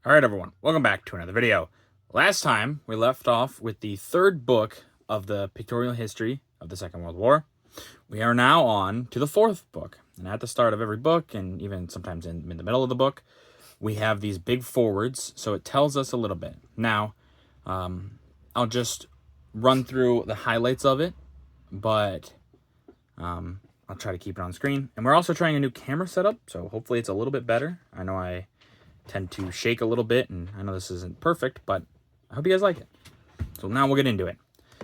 Alright everyone, welcome back to another video. Last time, we left off with the third book of the pictorial history of the Second World War. We are now on to the fourth book. And at the start of every book, and even sometimes in the middle of the book, we have these big forwards, so it tells us a little bit. Now, I'll just run through the highlights of it, but I'll try to keep it on screen. And we're also trying a new camera setup, so hopefully it's a little bit better. I know I tend to shake a little bit, and I know this isn't perfect, but I hope you guys like it. So now we'll get into it.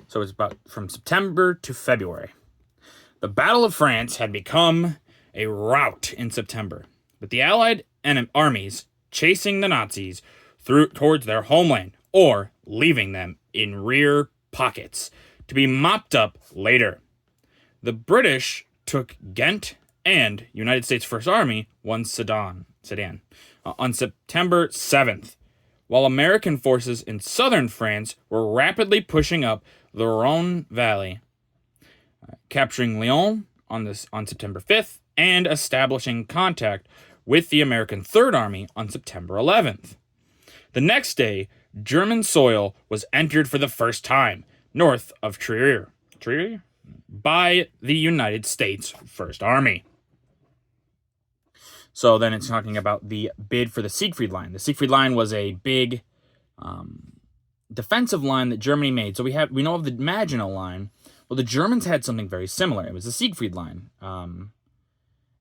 So it's about from September to February. The Battle of France had become a rout in September, with the Allied armies chasing the Nazis towards their homeland, or leaving them in rear pockets to be mopped up later. The British took Ghent, and United States First Army won Sedan on September 7th, while American forces in southern France were rapidly pushing up the Rhone Valley, capturing Lyon on September 5th and establishing contact with the American Third Army on September 11th. The next day, German soil was entered for the first time north of Trier by the United States First Army. So then it's talking about the bid for the Siegfried Line. The Siegfried Line was a big defensive line that Germany made. So we know of the Maginot Line. Well, the Germans had something very similar. It was the Siegfried Line.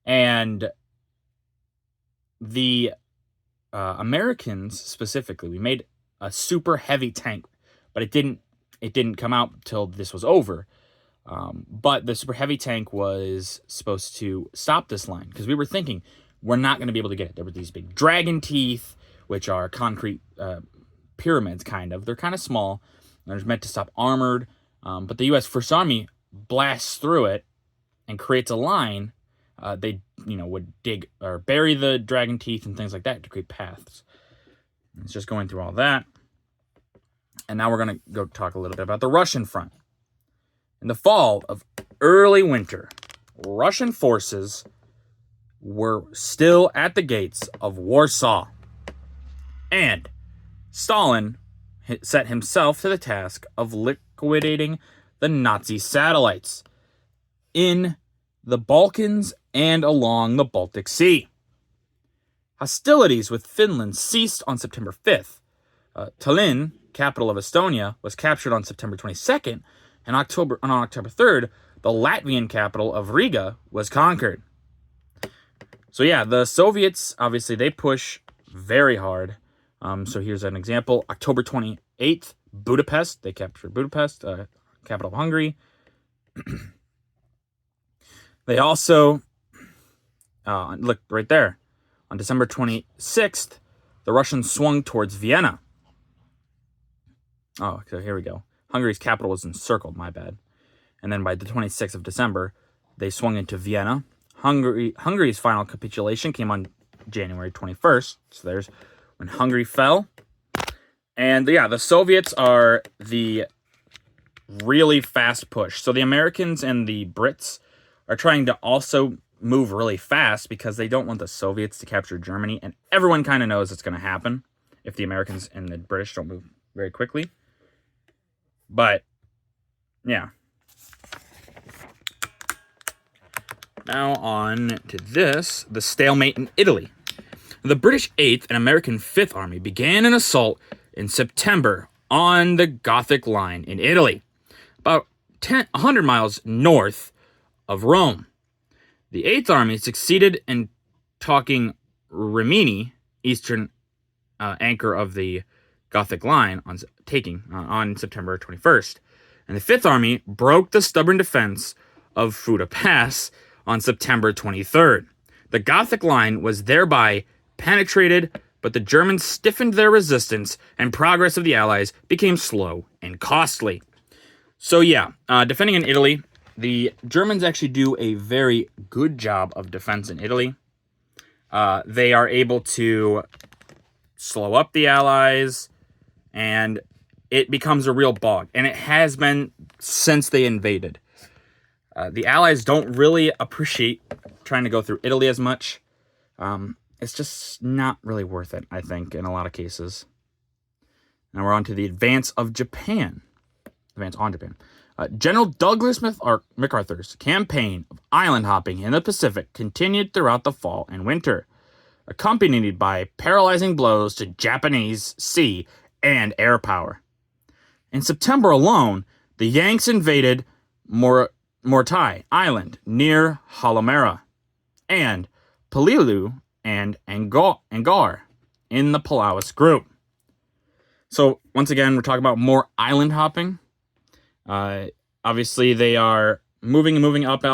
And the Americans specifically, we made a super heavy tank, but it didn't come out till this was over. But the super heavy tank was supposed to stop this line, because we were thinking we're not going to be able to get it. There were these big dragon teeth, which are concrete pyramids, kind of. They're kind of small. They're meant to stop armored. But the U.S. First Army blasts through it and creates a line. They, would dig or bury the dragon teeth and things like that to create paths. It's just going through all that. And now we're going to go talk a little bit about the Russian front. In the fall of early winter, Russian forces were still at the gates of Warsaw. And Stalin set himself to the task of liquidating the Nazi satellites in the Balkans and along the Baltic Sea. Hostilities with Finland ceased on September 5th. Tallinn, capital of Estonia, was captured on September 22nd, and on October 3rd, the Latvian capital of Riga was conquered. So yeah, the Soviets, obviously, they push very hard. So here's an example. October 28th, Budapest. They captured Budapest, capital of Hungary. They also, look right there. On December 26th, the Russians swung towards Vienna. Oh, so here we go. Hungary's capital was encircled, my bad. And then by the 26th of December, they swung into Vienna. Hungary's final capitulation came on January 21st. So there's when Hungary fell. And yeah, the Soviets are the really fast push. So the Americans and the Brits are trying to also move really fast because they don't want the Soviets to capture Germany. And everyone kind of knows it's going to happen if the Americans and the British don't move very quickly. But, yeah. Now on to this, the stalemate in Italy. The British 8th and American 5th Army began an assault in September on the Gothic Line in Italy, about 100 miles north of Rome. The 8th Army succeeded in taking Rimini, eastern anchor of the Gothic Line, on September 21st. And the 5th Army broke the stubborn defense of Fuda Pass on September 23rd. The Gothic Line was thereby penetrated, but the Germans stiffened their resistance, and progress of the Allies became slow and costly. So yeah, defending in Italy, the Germans actually do a very good job of defense in Italy. They are able to slow up the Allies, and it becomes a real bog. And it has been since they invaded. The Allies don't really appreciate trying to go through Italy as much. it's just not really worth it, I think, in a lot of cases. Now we're on to the advance of Japan. Advance on Japan. General Douglas MacArthur's campaign of island hopping in the Pacific continued throughout the fall and winter, accompanied by paralyzing blows to Japanese sea and air power. In September alone, the Yanks invaded Morotai Island near Halmahera and Peleliu and Angar in the Palawas group. So once again, we're talking about more island hopping. Obviously, they are moving up,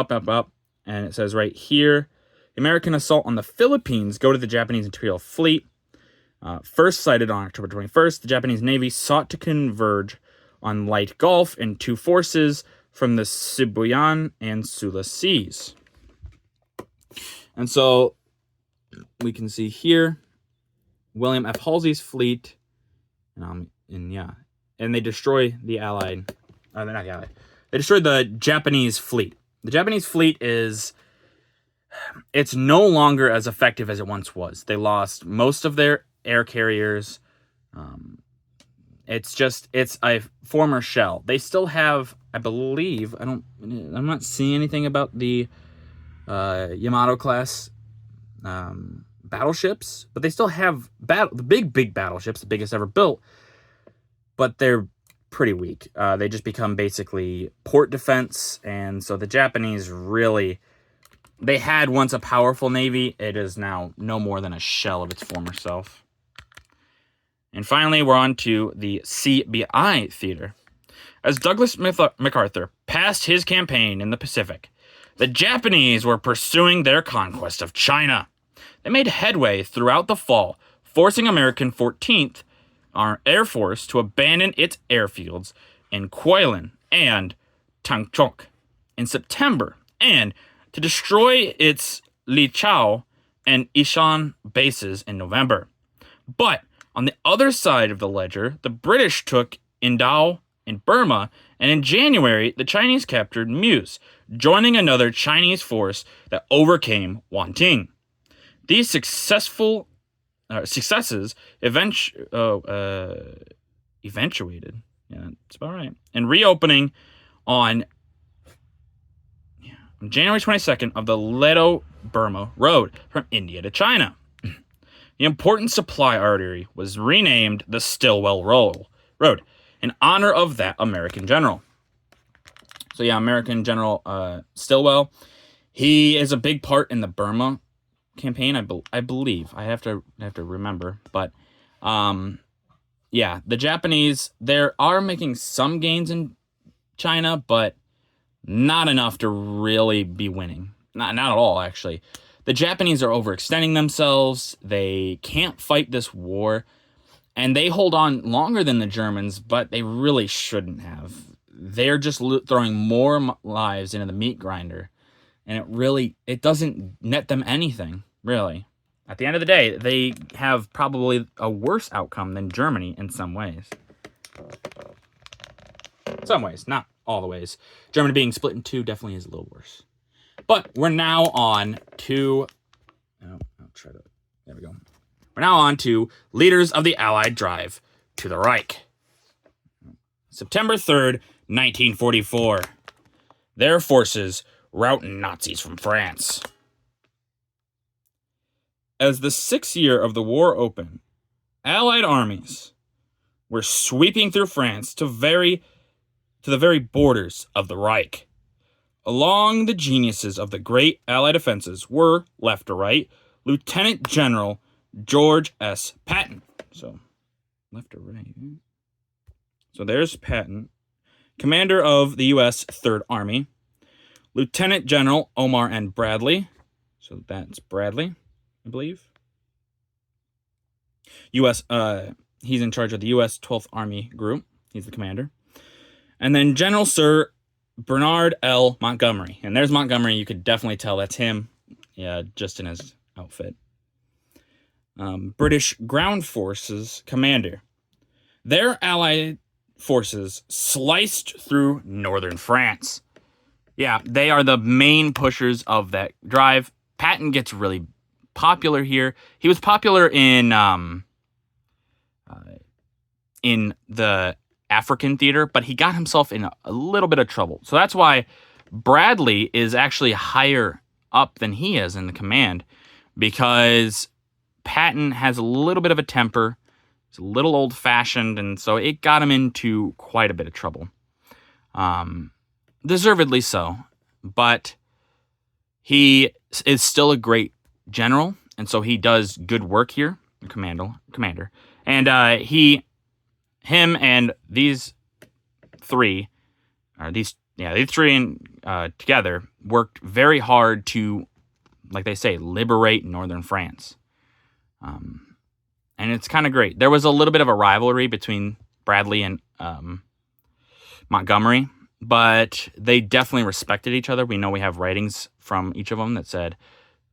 and it says right here, American assault on the Philippines go to the Japanese Imperial Fleet. First sighted on October 21st, the Japanese Navy sought to converge on Light Gulf in two forces from the Sibuyan and Sula Seas. And so we can see here William F. Halsey's fleet, and they destroy the Allied. They're not the Allied. They destroyed the Japanese fleet. The Japanese fleet it's no longer as effective as it once was. They lost most of their air carriers. It's a former shell. They still have, I believe, I'm not seeing anything about the Yamato class battleships, but they still have the big battleships, the biggest ever built, but they're pretty weak. They just become basically port defense, and so the Japanese really, they had once a powerful navy. It is now no more than a shell of its former self. And finally, we're on to the CBI theater. As Douglas MacArthur passed his campaign in the Pacific, the Japanese were pursuing their conquest of China. They made headway throughout the fall, forcing American 14th Air Force to abandon its airfields in Kwoilan and Tangchok in September, and to destroy its Lichao and Ishan bases in November. But on the other side of the ledger, the British took Indao in Burma, and in January, the Chinese captured Muse, joining another Chinese force that overcame Wanting. These successes eventuated, that's about right, and reopening on January 22nd of the Ledo-Burma Road from India to China. The important supply artery was renamed the Stilwell Road in honor of that American general. So American General Stilwell, he is a big part in the Burma campaign, I believe. I have to remember, but the Japanese, they are making some gains in China, but not enough to really be winning. Not at all, actually. The Japanese are overextending themselves. They can't fight this war, and they hold on longer than the Germans, but they really shouldn't have. They're just throwing more lives into the meat grinder, and it doesn't net them anything, really. At the end of the day, they have probably a worse outcome than Germany in some ways. Some ways, not all the ways. Germany being split in two definitely is a little worse. But we're now on to... There we go. We're now on to leaders of the Allied drive to the Reich. September 3rd, 1944. Their forces rout Nazis from France. As the 6th year of the war opened, Allied armies were sweeping through France to the very borders of the Reich. Along the geniuses of the great Allied offenses were, left to right, Lieutenant General George S. Patton. So, left to right. So there's Patton, commander of the U.S. Third Army. Lieutenant General Omar N. Bradley. So that's Bradley, I believe. He's in charge of the U.S. 12th Army Group. He's the commander. And then General Sir Bernard L. Montgomery. And there's Montgomery. You could definitely tell that's him. Yeah, just in his outfit. British Ground Forces commander. Their Allied forces sliced through northern France. Yeah, they are the main pushers of that drive. Patton gets really popular here. He was popular in the African theater, but he got himself in a little bit of trouble. So that's why Bradley is actually higher up than he is in the command, because Patton has a little bit of a temper. He's a little old-fashioned, and so it got him into quite a bit of trouble. Deservedly so, but he is still a great general, and so he does good work here, commander. And him and these three together worked very hard to, like they say, liberate northern France. And it's kind of great. There was a little bit of a rivalry between Bradley and Montgomery, but they definitely respected each other. We know we have writings from each of them that said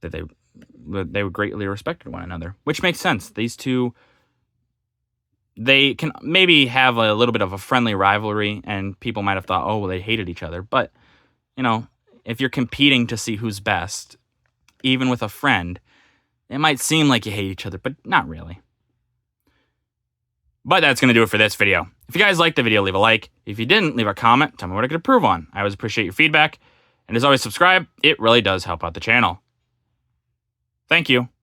that they greatly respected one another, which makes sense. These two, they can maybe have a little bit of a friendly rivalry, and people might have thought, oh, well, they hated each other. But, you know, if you're competing to see who's best, even with a friend, it might seem like you hate each other, but not really. But that's going to do it for this video. If you guys liked the video, leave a like. If you didn't, leave a comment. Tell me what I could improve on. I always appreciate your feedback. And as always, subscribe. It really does help out the channel. Thank you.